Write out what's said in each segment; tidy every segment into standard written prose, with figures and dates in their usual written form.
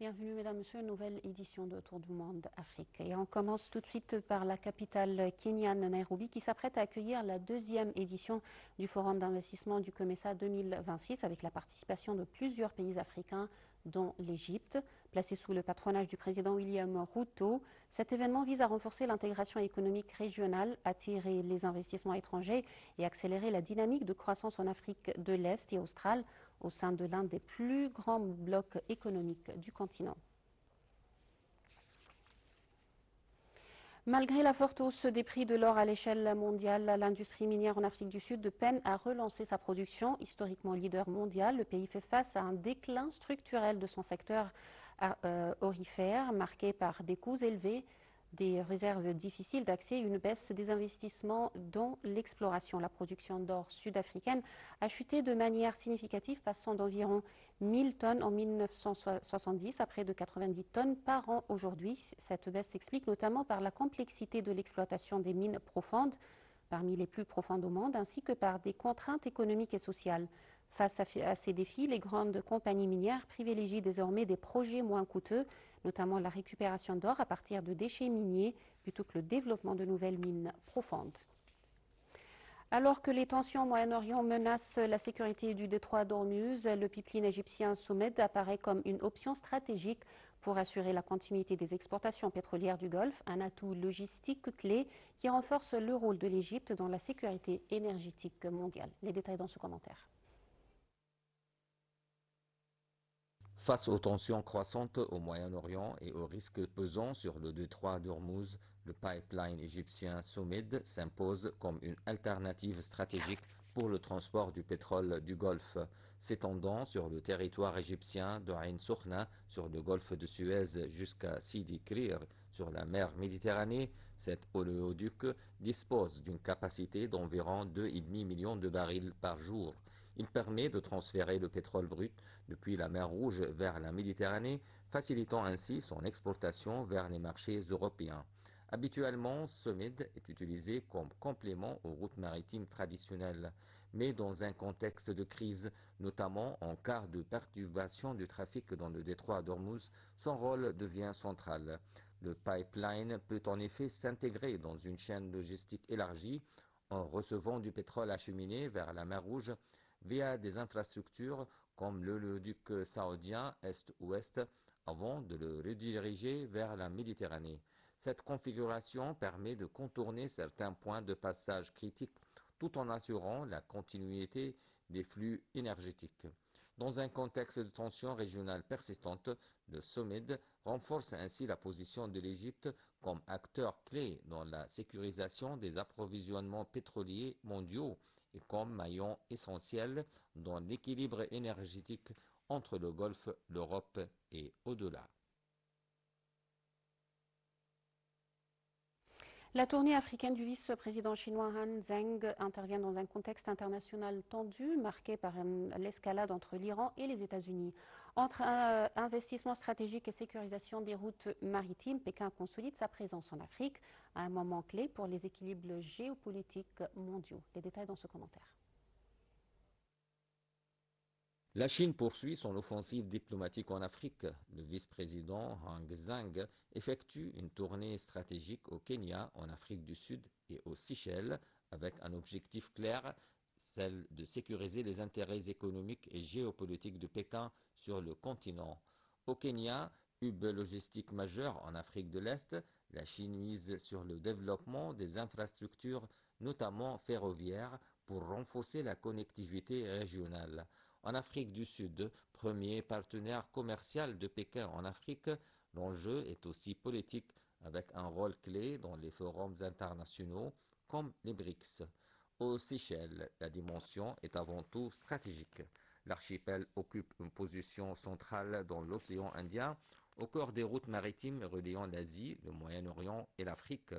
Bienvenue, mesdames, messieurs, une nouvelle édition de Tour du Monde Afrique. Et on commence tout de suite par la capitale kenyane, Nairobi, qui s'apprête à accueillir la deuxième édition du Forum d'investissement du COMESA 2026, avec la participation de plusieurs pays africains, dont l'Égypte. Placé sous le patronage du président William Ruto, cet événement vise à renforcer l'intégration économique régionale, attirer les investissements étrangers et accélérer la dynamique de croissance en Afrique de l'Est et australe, au sein de l'un des plus grands blocs économiques du continent. Malgré la forte hausse des prix de l'or à l'échelle mondiale, l'industrie minière en Afrique du Sud peine à relancer sa production. Historiquement leader mondial, le pays fait face à un déclin structurel de son secteur aurifère, marqué par des coûts élevés, des réserves difficiles d'accès et une baisse des investissements dans l'exploration. La production d'or sud-africaine a chuté de manière significative, passant d'environ 1000 tonnes en 1970 à près de 90 tonnes par an aujourd'hui. Cette baisse s'explique notamment par la complexité de l'exploitation des mines profondes, parmi les plus profondes au monde, ainsi que par des contraintes économiques et sociales. Face à ces défis, les grandes compagnies minières privilégient désormais des projets moins coûteux, notamment la récupération d'or à partir de déchets miniers, plutôt que le développement de nouvelles mines profondes. Alors que les tensions au Moyen-Orient menacent la sécurité du détroit d'Ormuz, le pipeline égyptien Soumed apparaît comme une option stratégique pour assurer la continuité des exportations pétrolières du Golfe, un atout logistique clé qui renforce le rôle de l'Égypte dans la sécurité énergétique mondiale. Les détails dans ce commentaire. Face aux tensions croissantes au Moyen-Orient et aux risques pesant sur le détroit d'Ormuz, le pipeline égyptien Soumed s'impose comme une alternative stratégique pour le transport du pétrole du Golfe. S'étendant sur le territoire égyptien de Ain Sokhna, sur le golfe de Suez jusqu'à Sidi Krir, sur la mer Méditerranée, cet oléoduc dispose d'une capacité d'environ 2,5 millions de barils par jour. Il permet de transférer le pétrole brut depuis la mer Rouge vers la Méditerranée, facilitant ainsi son exportation vers les marchés européens. Habituellement, Soumed est utilisé comme complément aux routes maritimes traditionnelles, mais dans un contexte de crise, notamment en cas de perturbation du trafic dans le détroit d'Ormuz, son rôle devient central. Le pipeline peut en effet s'intégrer dans une chaîne logistique élargie en recevant du pétrole acheminé vers la mer Rouge via des infrastructures comme l'oléoduc saoudien Est-Ouest avant de le rediriger vers la Méditerranée. Cette configuration permet de contourner certains points de passage critiques tout en assurant la continuité des flux énergétiques. Dans un contexte de tensions régionales persistantes, le Soumed renforce ainsi la position de l'Égypte comme acteur clé dans la sécurisation des approvisionnements pétroliers mondiaux et comme maillon essentiel dans l'équilibre énergétique entre le Golfe, l'Europe et au-delà. La tournée africaine du vice-président chinois Han Zheng intervient dans un contexte international tendu, marqué par l'escalade entre l'Iran et les États-Unis. Entre investissement stratégique et sécurisation des routes maritimes, Pékin consolide sa présence en Afrique à un moment clé pour les équilibres géopolitiques mondiaux. Les détails dans ce commentaire. La Chine poursuit son offensive diplomatique en Afrique. Le vice-président Han Zheng effectue une tournée stratégique au Kenya, en Afrique du Sud et aux Seychelles, avec un objectif clair, celle de sécuriser les intérêts économiques et géopolitiques de Pékin sur le continent. Au Kenya, hub logistique majeur en Afrique de l'Est, la Chine mise sur le développement des infrastructures, notamment ferroviaires, pour renforcer la connectivité régionale. En Afrique du Sud, premier partenaire commercial de Pékin en Afrique, l'enjeu est aussi politique, avec un rôle clé dans les forums internationaux comme les BRICS. Aux Seychelles, la dimension est avant tout stratégique. L'archipel occupe une position centrale dans l'océan Indien, au cœur des routes maritimes reliant l'Asie, le Moyen-Orient et l'Afrique.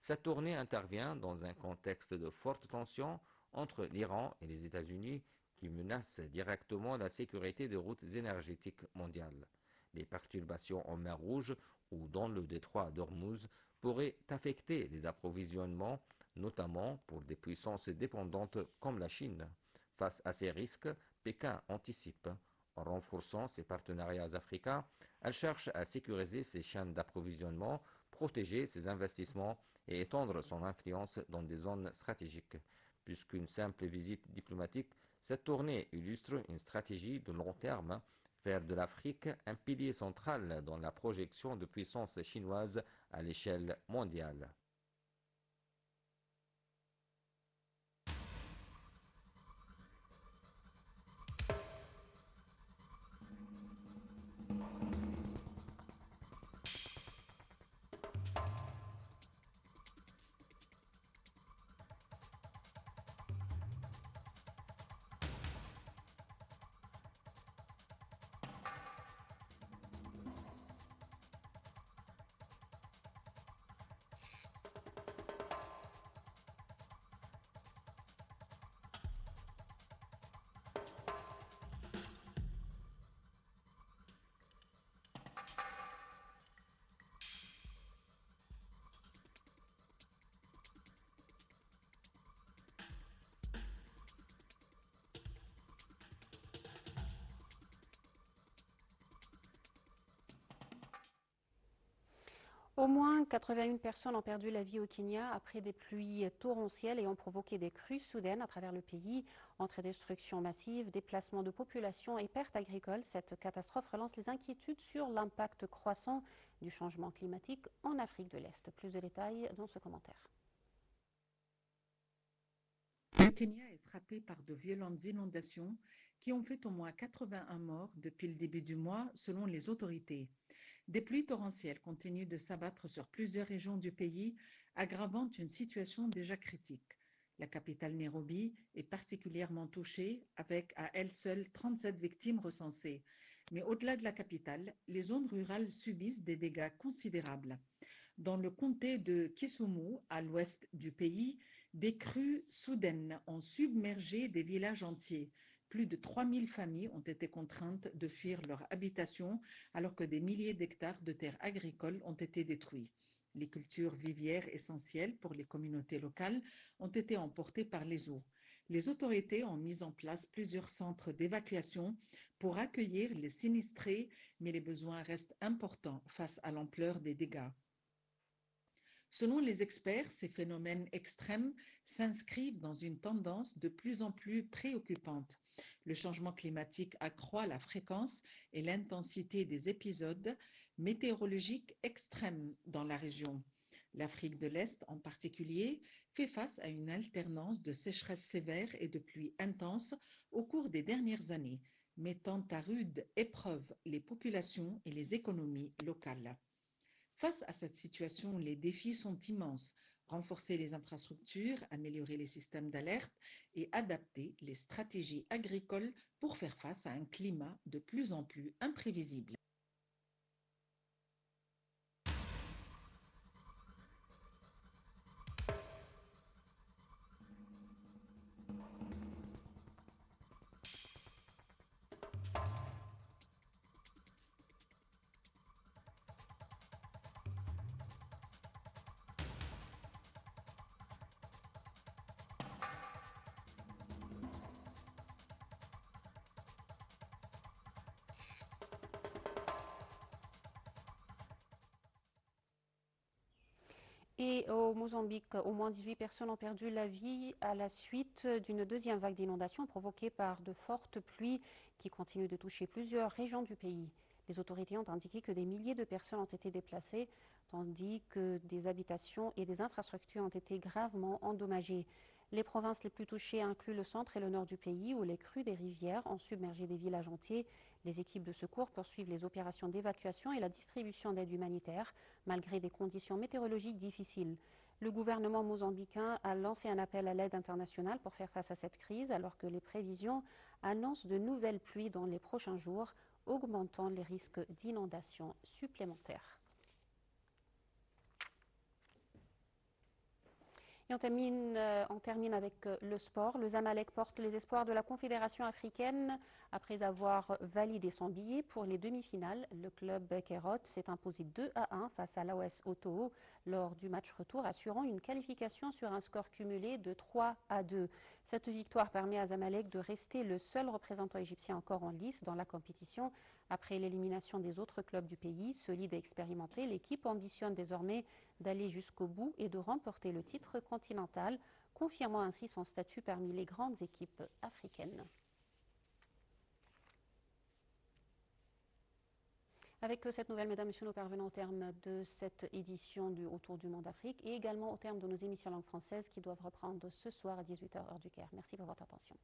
Cette tournée intervient dans un contexte de forte tension entre l'Iran et les États-Unis, qui menace directement la sécurité des routes énergétiques mondiales. Les perturbations en mer Rouge ou dans le détroit d'Ormuz pourraient affecter les approvisionnements, notamment pour des puissances dépendantes comme la Chine. Face à ces risques, Pékin anticipe En renforçant ses partenariats africains, elle cherche à sécuriser ses chaînes d'approvisionnement, protéger ses investissements et étendre son influence dans des zones stratégiques. Plus qu'une simple visite diplomatique, cette tournée illustre une stratégie de long terme, faire de l'Afrique un pilier central dans la projection de puissance chinoise à l'échelle mondiale. Au moins 81 personnes ont perdu la vie au Kenya après des pluies torrentielles et ont provoqué des crues soudaines à travers le pays. Entre destruction massive, déplacement de population et pertes agricoles, cette catastrophe relance les inquiétudes sur l'impact croissant du changement climatique en Afrique de l'Est. Plus de détails dans ce commentaire. Le Kenya est frappé par de violentes inondations qui ont fait au moins 81 morts depuis le début du mois, selon les autorités. Des pluies torrentielles continuent de s'abattre sur plusieurs régions du pays, aggravant une situation déjà critique. La capitale Nairobi est particulièrement touchée, avec à elle seule 37 victimes recensées. Mais au-delà de la capitale, les zones rurales subissent des dégâts considérables. Dans le comté de Kisumu, à l'ouest du pays, des crues soudaines ont submergé des villages entiers. Plus de 3000 familles ont été contraintes de fuir leur habitation alors que des milliers d'hectares de terres agricoles ont été détruits. Les cultures vivières essentielles pour les communautés locales ont été emportées par les eaux. Les autorités ont mis en place plusieurs centres d'évacuation pour accueillir les sinistrés, mais les besoins restent importants face à l'ampleur des dégâts. Selon les experts, ces phénomènes extrêmes s'inscrivent dans une tendance de plus en plus préoccupante. Le changement climatique accroît la fréquence et l'intensité des épisodes météorologiques extrêmes dans la région. L'Afrique de l'Est, en particulier, fait face à une alternance de sécheresses sévères et de pluies intenses au cours des dernières années, mettant à rude épreuve les populations et les économies locales. Face à cette situation, les défis sont immenses. Renforcer les infrastructures, améliorer les systèmes d'alerte et adapter les stratégies agricoles pour faire face à un climat de plus en plus imprévisible. Et au Mozambique, au moins 18 personnes ont perdu la vie à la suite d'une deuxième vague d'inondations provoquée par de fortes pluies qui continuent de toucher plusieurs régions du pays. Les autorités ont indiqué que des milliers de personnes ont été déplacées, tandis que des habitations et des infrastructures ont été gravement endommagées. Les provinces les plus touchées incluent le centre et le nord du pays, où les crues des rivières ont submergé des villages entiers. Les équipes de secours poursuivent les opérations d'évacuation et la distribution d'aide humanitaire, malgré des conditions météorologiques difficiles. Le gouvernement mozambicain a lancé un appel à l'aide internationale pour faire face à cette crise, alors que les prévisions annoncent de nouvelles pluies dans les prochains jours, augmentant les risques d'inondations supplémentaires. Et on termine avec le sport. Le Zamalek porte les espoirs de la Confédération africaine après avoir validé son billet pour les demi-finales. Le club Kérot s'est imposé 2-1 face à l'AOS Otoo lors du match retour, assurant une qualification sur un score cumulé de 3-2. Cette victoire permet à Zamalek de rester le seul représentant égyptien encore en lice dans la compétition. Après l'élimination des autres clubs du pays, solide et expérimenté, l'équipe ambitionne désormais d'aller jusqu'au bout et de remporter le titre continental, confirmant ainsi son statut parmi les grandes équipes africaines. Avec cette nouvelle, mesdames et messieurs, nous parvenons au terme de cette édition du Autour du monde Afrique et également au terme de nos émissions langue française qui doivent reprendre ce soir à 18h heure du Caire. Merci pour votre attention.